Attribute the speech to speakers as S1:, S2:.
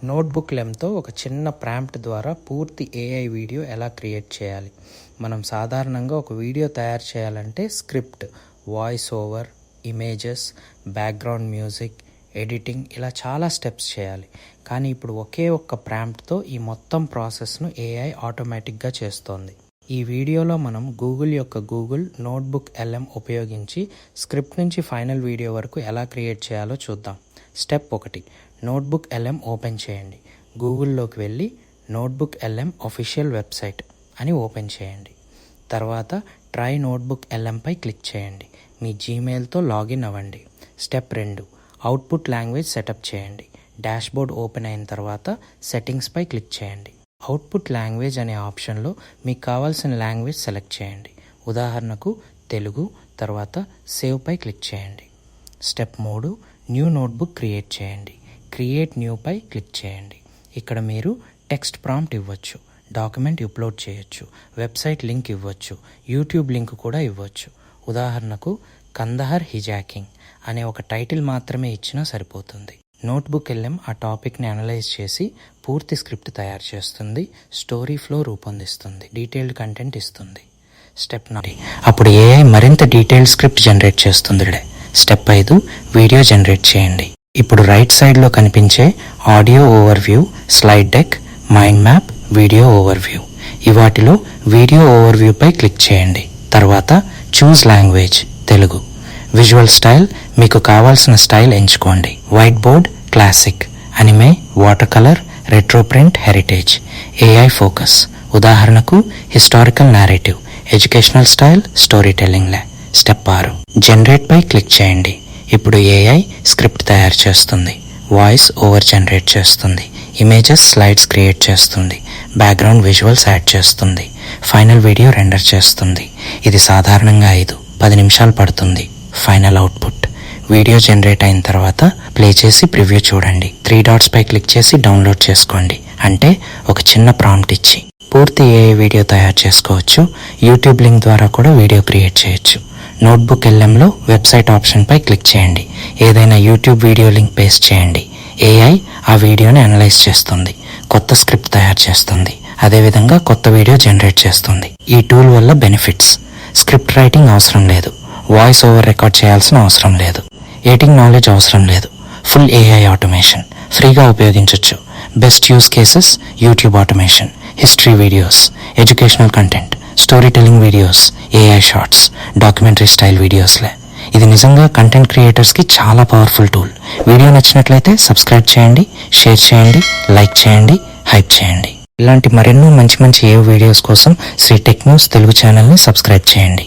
S1: Notebook లెమ్తో ఒక చిన్న prompt ద్వారా పూర్తి ఏఐ వీడియో ఎలా క్రియేట్ చేయాలి. మనం సాధారణంగా ఒక వీడియో తయారు చేయాలంటే script, voice over, images, background music, editing ఇలా చాలా స్టెప్స్ చేయాలి. కానీ ఇప్పుడు ఒకే ఒక్క ప్రాంప్ట్తో ఈ మొత్తం ప్రాసెస్ను ఏఐ ఆటోమేటిక్గా చేస్తోంది. ఈ వీడియోలో మనం గూగుల్ నోట్బుక్ LM ఉపయోగించి స్క్రిప్ట్ నుంచి ఫైనల్ వీడియో వరకు ఎలా క్రియేట్ చేయాలో చూద్దాం. స్టెప్ 1, నోట్బుక్ LM ఓపెన్ చేయండి. గూగుల్లోకి వెళ్ళి నోట్బుక్ LM అఫీషియల్ వెబ్సైట్ అని ఓపెన్ చేయండి. తర్వాత ట్రై నోట్బుక్ LMపై క్లిక్ చేయండి. మీ జీమెయిల్తో లాగిన్ అవ్వండి. స్టెప్ 2, అవుట్పుట్ లాంగ్వేజ్ సెటప్ చేయండి. డాష్బోర్డ్ ఓపెన్ అయిన తర్వాత సెట్టింగ్స్పై క్లిక్ చేయండి. అవుట్పుట్ లాంగ్వేజ్ అనే ఆప్షన్లో మీకు కావాల్సిన లాంగ్వేజ్ సెలెక్ట్ చేయండి. ఉదాహరణకు తెలుగు. తర్వాత సేవ్పై క్లిక్ చేయండి. స్టెప్ 3, న్యూ నోట్బుక్ క్రియేట్ చేయండి. క్రియేట్ న్యూపై క్లిక్ చేయండి. ఇక్కడ మీరు టెక్స్ట్ ప్రాంప్ట్ ఇవ్వచ్చు, డాక్యుమెంట్ అప్లోడ్ చేయొచ్చు, వెబ్సైట్ లింక్ ఇవ్వచ్చు, యూట్యూబ్ లింక్ కూడా ఇవ్వచ్చు. ఉదాహరణకు కందహార్ హిజాకింగ్ అనే ఒక టైటిల్ మాత్రమే ఇచ్చినా సరిపోతుంది. నోట్బుక్ LM ఆ టాపిక్ని అనలైజ్ చేసి పూర్తి స్క్రిప్ట్ తయారు చేస్తుంది, స్టోరీ ఫ్లో రూపొందిస్తుంది, డీటెయిల్డ్ కంటెంట్ ఇస్తుంది. స్టెప్ 4, అప్పుడు AI మరింత డీటెయిల్డ్ స్క్రిప్ట్ జనరేట్ చేస్తుంది. స్టెప్ 5, వీడియో జనరేట్ చేయండి. ఇప్పుడు రైట్ సైడ్లో కనిపించే audio overview, slide deck, mind map, video overview వాటిలో వీడియో ఓవర్వ్యూపై క్లిక్ చేయండి. తర్వాత choose language, Telugu. Visual style, మీకు కావాల్సిన స్టైల్ ఎంచుకోండి. White board, classic, anime, water colour, retro print, heritage. AI focus, ఉదాహరణకు historical narrative. Educational style, story telling. Step 6, జనరేట్పై click చేయండి. ఇప్పుడు AI స్క్రిప్ట్ తయారు చేస్తుంది, వాయిస్ ఓవర్ జనరేట్ చేస్తుంది, ఇమేజెస్, స్లైడ్స్ క్రియేట్ చేస్తుంది, బ్యాక్గ్రౌండ్ విజువల్స్ యాడ్ చేస్తుంది, final video render చేస్తుంది. ఇది సాధారణంగా 5-10 నిమిషాలు పడుతుంది. ఫైనల్ అవుట్పుట్, వీడియో జనరేట్ అయిన తర్వాత ప్లే చేసి ప్రివ్యూ చూడండి. 3 డాట్స్పై క్లిక్ చేసి డౌన్లోడ్ చేసుకోండి. అంటే ఒక చిన్న ప్రాంప్ట్ ఇచ్చి పూర్తి AI వీడియో తయారు చేసుకోవచ్చు. యూట్యూబ్ లింక్ ద్వారా కూడా వీడియో క్రియేట్ చేయొచ్చు. నోట్బుక్ LMలో వెబ్సైట్ ఆప్షన్పై క్లిక్ చేయండి. ఏదైనా యూట్యూబ్ వీడియో లింక్ పేస్ట్ చేయండి. AI ఆ వీడియోని అనలైజ్ చేస్తుంది, కొత్త స్క్రిప్ట్ తయారు చేస్తుంది, అదేవిధంగా కొత్త వీడియో జనరేట్ చేస్తుంది. ఈ టూల్ వల్ల బెనిఫిట్స్: స్క్రిప్ట్ రైటింగ్ అవసరం లేదు, వాయిస్ ఓవర్ రికార్డ్ చేయాల్సిన అవసరం లేదు, ఎడిటింగ్ నాలెడ్జ్ అవసరం లేదు, ఫుల్ AI ఆటోమేషన్, ఫ్రీగా ఉపయోగించవచ్చు. Best use cases: YouTube automation, history videos, educational content, story telling videos, AI shorts, documentary style వీడియోస్లే. ఇది నిజంగా కంటెంట్ క్రియేటర్స్కి చాలా పవర్ఫుల్ టూల్. వీడియో నచ్చినట్లయితే సబ్స్క్రైబ్ చేయండి, షేర్ చేయండి, లైక్ చేయండి, హైప్ చేయండి. ఇలాంటి మరెన్నో మంచి AI వీడియోస్ కోసం శ్రీ టెక్ న్యూస్ తెలుగు ఛానల్ని సబ్స్క్రైబ్ చేయండి.